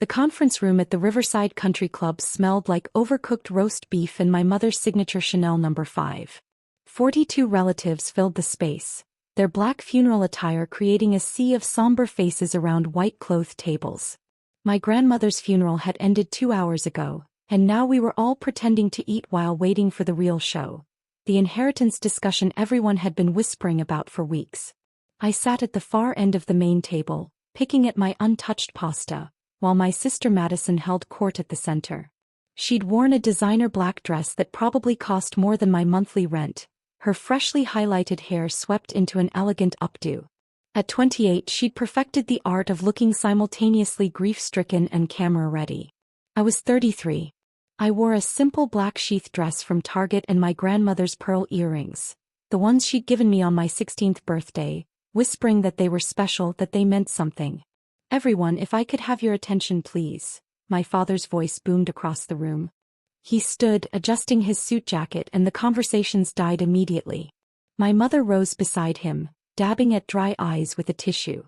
The conference room at the Riverside Country Club smelled like overcooked roast beef and my mother's signature Chanel No. 5. 42 relatives filled the space, their black funeral attire creating a sea of somber faces around white-clothed tables. My grandmother's funeral had ended 2 hours ago, and now we were all pretending to eat while waiting for the real show. The inheritance discussion everyone had been whispering about for weeks. I sat at the far end of the main table, picking at my untouched pasta, while my sister Madison held court at the center. She'd worn a designer black dress that probably cost more than my monthly rent, her freshly highlighted hair swept into an elegant updo. At 28 she'd perfected the art of looking simultaneously grief-stricken and camera-ready. I was 33. I wore a simple black sheath dress from Target and my grandmother's pearl earrings, the ones she'd given me on my 16th birthday, whispering that they were special, that they meant something. "Everyone, if I could have your attention please," my father's voice boomed across the room. He stood, adjusting his suit jacket, and the conversations died immediately. My mother rose beside him, dabbing at dry eyes with a tissue.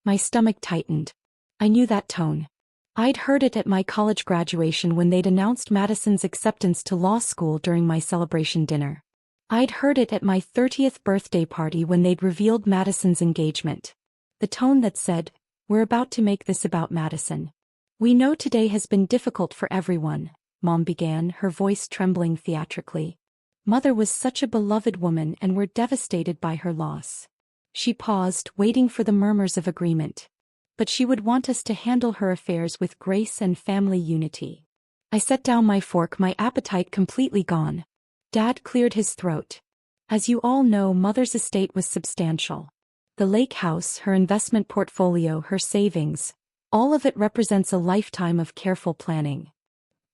My stomach tightened. I knew that tone. I'd heard it at my college graduation when they'd announced Madison's acceptance to law school during my celebration dinner. I'd heard it at my 30th birthday party when they'd revealed Madison's engagement. The tone that said, "We're about to make this about Madison. We know today has been difficult for everyone," Mom began, her voice trembling theatrically. "Mother was such a beloved woman and we're devastated by her loss." She paused, waiting for the murmurs of agreement. "But she would want us to handle her affairs with grace and family unity." I set down my fork, my appetite completely gone. Dad cleared his throat. "As you all know, Mother's estate was substantial. The lake house, her investment portfolio, her savings, all of it represents a lifetime of careful planning."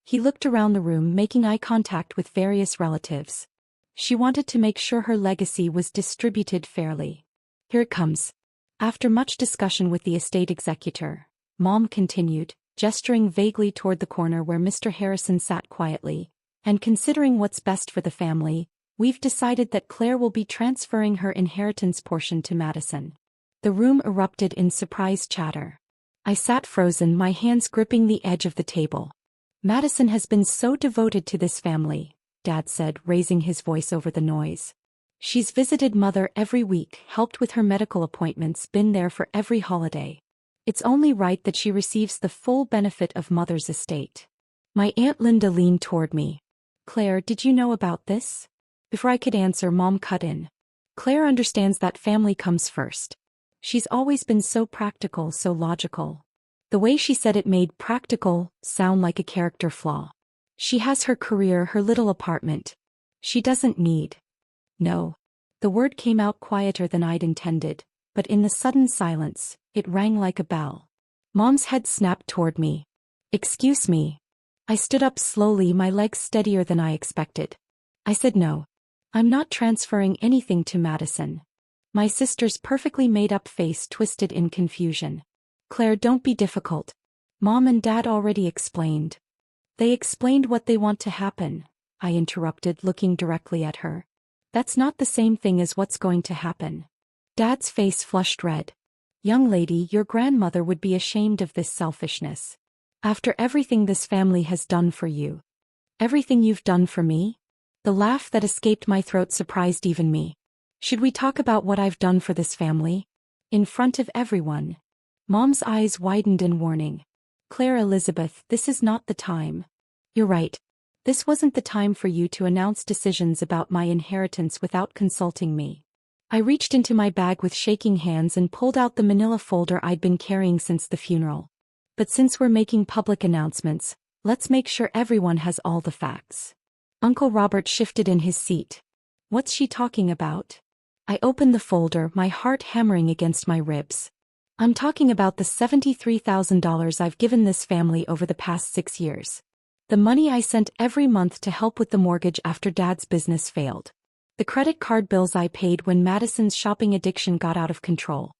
He looked around the room, making eye contact with various relatives. "She wanted to make sure her legacy was distributed fairly. Here it comes." After much discussion with the estate executor, Mom continued, gesturing vaguely toward the corner where Mr. Harrison sat quietly, "and considering what's best for the family, we've decided that Claire will be transferring her inheritance portion to Madison." The room erupted in surprised chatter. I sat frozen, my hands gripping the edge of the table. "Madison has been so devoted to this family," Dad said, raising his voice over the noise. "She's visited Mother every week, helped with her medical appointments, been there for every holiday. It's only right that she receives the full benefit of Mother's estate." My Aunt Linda leaned toward me. "Claire, did you know about this?" Before I could answer, Mom cut in. "Claire understands that family comes first. She's always been so practical, so logical." The way she said it made "practical" sound like a character flaw. "She has her career, her little apartment. She doesn't need..." No. The word came out quieter than I'd intended, but in the sudden silence, it rang like a bell. Mom's head snapped toward me. "Excuse me." I stood up slowly, my legs steadier than I expected. I said no. "I'm not transferring anything to Madison." My sister's perfectly made-up face twisted in confusion. "Claire, don't be difficult. Mom and Dad already explained." "They explained what they want to happen," I interrupted, looking directly at her. "That's not the same thing as what's going to happen." Dad's face flushed red. "Young lady, your grandmother would be ashamed of this selfishness. After everything this family has done for you." "Everything you've done for me?" The laugh that escaped my throat surprised even me. "Should we talk about what I've done for this family? In front of everyone?" Mom's eyes widened in warning. "Claire Elizabeth, this is not the time." "You're right. This wasn't the time for you to announce decisions about my inheritance without consulting me." I reached into my bag with shaking hands and pulled out the manila folder I'd been carrying since the funeral. "But since we're making public announcements, let's make sure everyone has all the facts." Uncle Robert shifted in his seat. "What's she talking about?" I opened the folder, my heart hammering against my ribs. "I'm talking about the $73,000 I've given this family over the past 6 years. The money I sent every month to help with the mortgage after Dad's business failed. The credit card bills I paid when Madison's shopping addiction got out of control.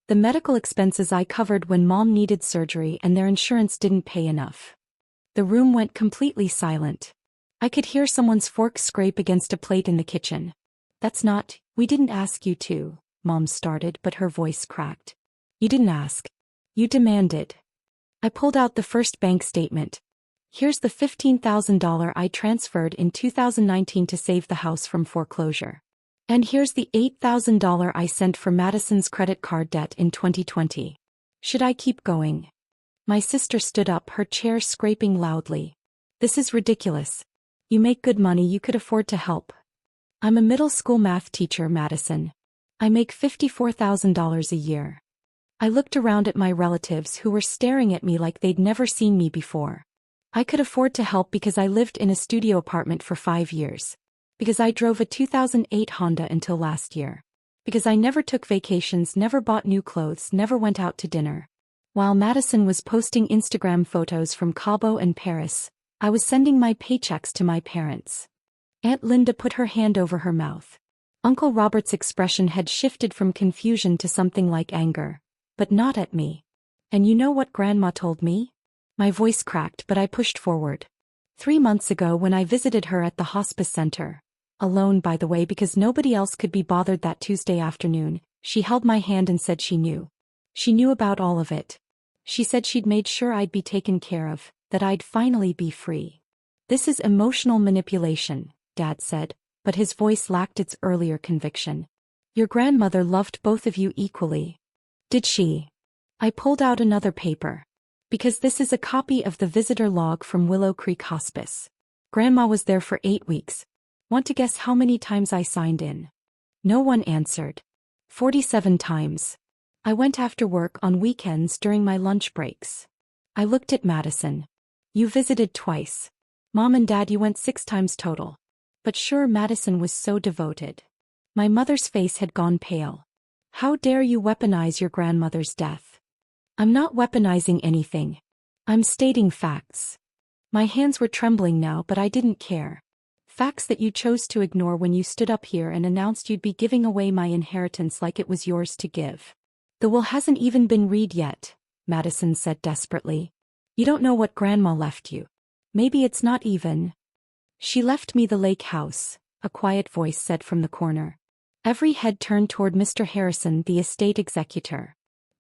The medical expenses I covered when Mom needed surgery and their insurance didn't pay enough." The room went completely silent. I could hear someone's fork scrape against a plate in the kitchen. We didn't ask you to," Mom started, but her voice cracked. "You didn't ask. You demanded." I pulled out the first bank statement. Here's the $15,000 I transferred in 2019 to save the house from foreclosure. And here's the $8,000 I sent for Madison's credit card debt in 2020. Should I keep going? My sister stood up, her chair scraping loudly. This is ridiculous. You make good money, you could afford to help. I'm a middle school math teacher, Madison. I make $54,000 a year. I looked around at my relatives who were staring at me like they'd never seen me before. I could afford to help because I lived in a studio apartment for 5 years. Because I drove a 2008 Honda until last year. Because I never took vacations, never bought new clothes, never went out to dinner. While Madison was posting Instagram photos from Cabo and Paris, I was sending my paychecks to my parents. Aunt Linda put her hand over her mouth. Uncle Robert's expression had shifted from confusion to something like anger. But not at me. And you know what Grandma told me? My voice cracked, but I pushed forward. 3 months ago when I visited her at the hospice center, alone by the way because nobody else could be bothered that Tuesday afternoon, she held my hand and said she knew. She knew about all of it. She said she'd made sure I'd be taken care of, that I'd finally be free. This is emotional manipulation, Dad said, but his voice lacked its earlier conviction. Your grandmother loved both of you equally. Did she? I pulled out another paper. Because this is a copy of the visitor log from Willow Creek Hospice. Grandma was there for 8 weeks. Want to guess how many times I signed in? No one answered. 47 times. I went after work on weekends during my lunch breaks. I looked at Madison. You visited twice. Mom and Dad, you went 6 times total. But sure, Madison was so devoted. My mother's face had gone pale. How dare you weaponize your grandmother's death? I'm not weaponizing anything. I'm stating facts. My hands were trembling now, but I didn't care. Facts that you chose to ignore when you stood up here and announced you'd be giving away my inheritance like it was yours to give. The will hasn't even been read yet, Madison said desperately. You don't know what Grandma left you. Maybe it's not even. She left me the lake house, a quiet voice said from the corner. Every head turned toward Mr. Harrison, the estate executor.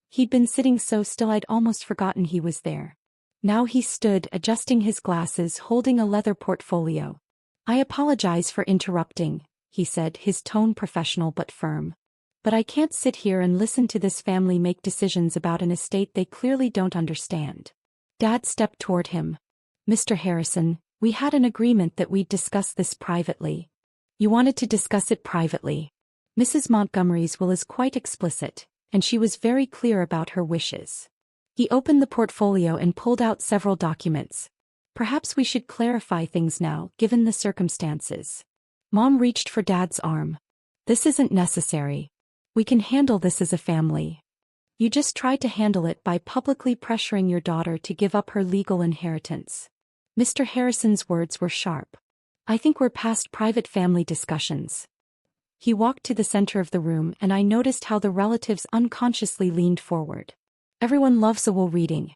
He'd been sitting so still I'd almost forgotten he was there. Now he stood, adjusting his glasses, holding a leather portfolio. I apologize for interrupting, he said, his tone professional but firm. But I can't sit here and listen to this family make decisions about an estate they clearly don't understand. Dad stepped toward him. Mr. Harrison, we had an agreement that we'd discuss this privately. You wanted to discuss it privately. Mrs. Montgomery's will is quite explicit, and she was very clear about her wishes. He opened the portfolio and pulled out several documents. Perhaps we should clarify things now, given the circumstances. Mom reached for Dad's arm. This isn't necessary. We can handle this as a family. You just tried to handle it by publicly pressuring your daughter to give up her legal inheritance. Mr. Harrison's words were sharp. I think we're past private family discussions. He walked to the center of the room and I noticed how the relatives unconsciously leaned forward. Everyone loves a will reading.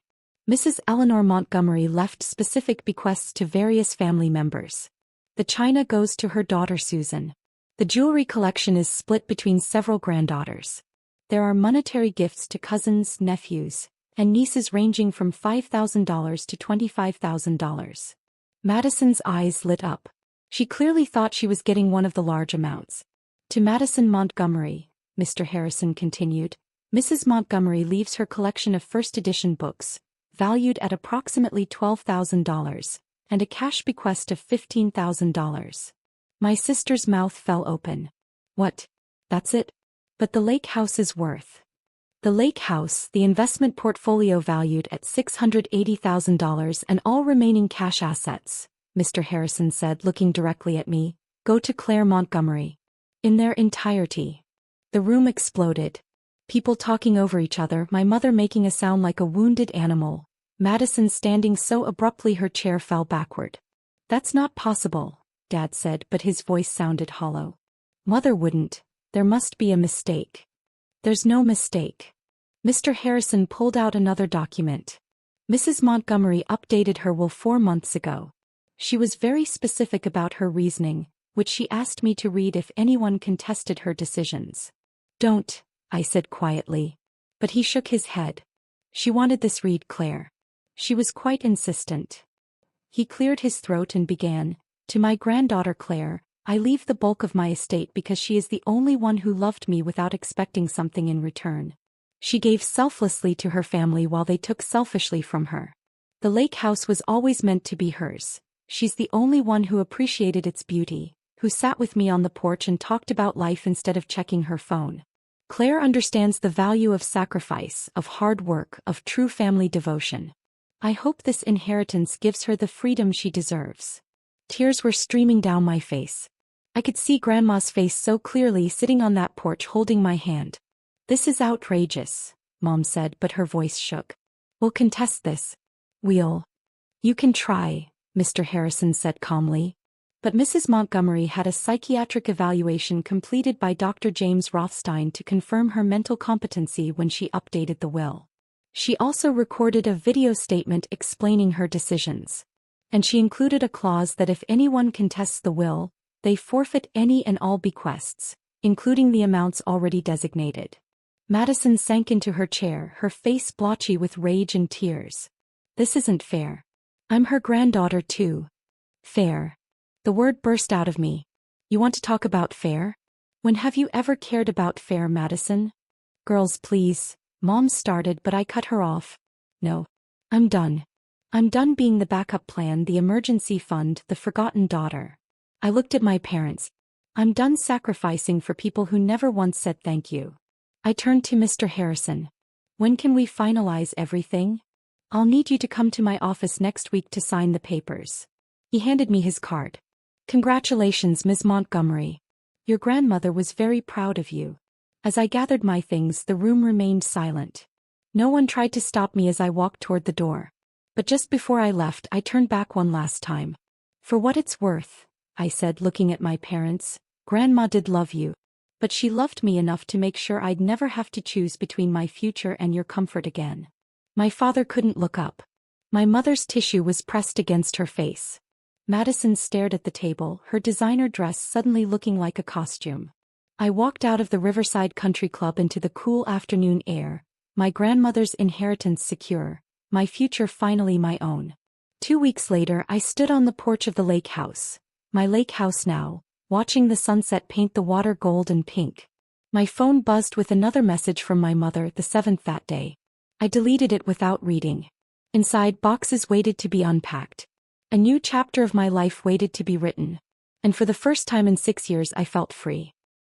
Mrs. Eleanor Montgomery left specific bequests to various family members. The china goes to her daughter Susan. The jewelry collection is split between several granddaughters. There are monetary gifts to cousins, nephews, and nieces ranging from $5,000 to $25,000. Madison's eyes lit up. She clearly thought she was getting one of the large amounts. To Madison Montgomery, Mr. Harrison continued, Mrs. Montgomery leaves her collection of first edition books, valued at approximately $12,000, and a cash bequest of $15,000. My sister's mouth fell open. What? That's it? But the lake house's worth. The lake house, the investment portfolio valued at $680,000 and all remaining cash assets, Mr. Harrison said, looking directly at me, go to Clare Montgomery. In their entirety. The room exploded. People talking over each other, my mother making a sound like a wounded animal, Madison standing so abruptly her chair fell backward. That's not possible, Dad said, but his voice sounded hollow. Mother wouldn't. There must be a mistake. There's no mistake. Mr. Harrison pulled out another document. Mrs. Montgomery updated her will 4 months ago. She was very specific about her reasoning, which she asked me to read if anyone contested her decisions. Don't, I said quietly. But he shook his head. She wanted this read, Claire. She was quite insistent. He cleared his throat and began, "To my granddaughter Clare, I leave the bulk of my estate because she is the only one who loved me without expecting something in return. She gave selflessly to her family while they took selfishly from her. The lake house was always meant to be hers. She's the only one who appreciated its beauty, who sat with me on the porch and talked about life instead of checking her phone. Claire understands the value of sacrifice, of hard work, of true family devotion. I hope this inheritance gives her the freedom she deserves." Tears were streaming down my face. I could see Grandma's face so clearly sitting on that porch holding my hand. "This is outrageous," Mom said, but her voice shook. "We'll contest this. We'll—" "You can try," Mr. Harrison said calmly. But Mrs. Montgomery had a psychiatric evaluation completed by Dr. James Rothstein to confirm her mental competency when she updated the will. She also recorded a video statement explaining her decisions. And she included a clause that if anyone contests the will, they forfeit any and all bequests, including the amounts already designated. Madison sank into her chair, her face blotchy with rage and tears. "This isn't fair. I'm her granddaughter too." "Fair." The word burst out of me. "You want to talk about fair? When have you ever cared about fair, Madison?" "Girls, please," Mom started, but I cut her off. "No. I'm done. I'm done being the backup plan, the emergency fund, the forgotten daughter." I looked at my parents. "I'm done sacrificing for people who never once said thank you." I turned to Mr. Harrison. "When can we finalize everything? I'll need you to come to my office next week to sign the papers." He handed me his card. "Congratulations, Ms. Montgomery. Your grandmother was very proud of you." As I gathered my things, the room remained silent. No one tried to stop me as I walked toward the door. But just before I left, I turned back one last time. "For what it's worth," I said, looking at my parents, "Grandma did love you. But she loved me enough to make sure I'd never have to choose between my future and your comfort again." My father couldn't look up. My mother's tissue was pressed against her face. Madison stared at the table, her designer dress suddenly looking like a costume. I walked out of the Riverside Country Club into the cool afternoon air, my grandmother's inheritance secure, my future finally my own. 2 weeks later, I stood on the porch of the lake house, my lake house now, watching the sunset paint the water gold and pink. My phone buzzed with another message from my mother, the 7th that day. I deleted it without reading. Inside, boxes waited to be unpacked. A new chapter of my life waited to be written. And for the first time in 6 years, I felt free.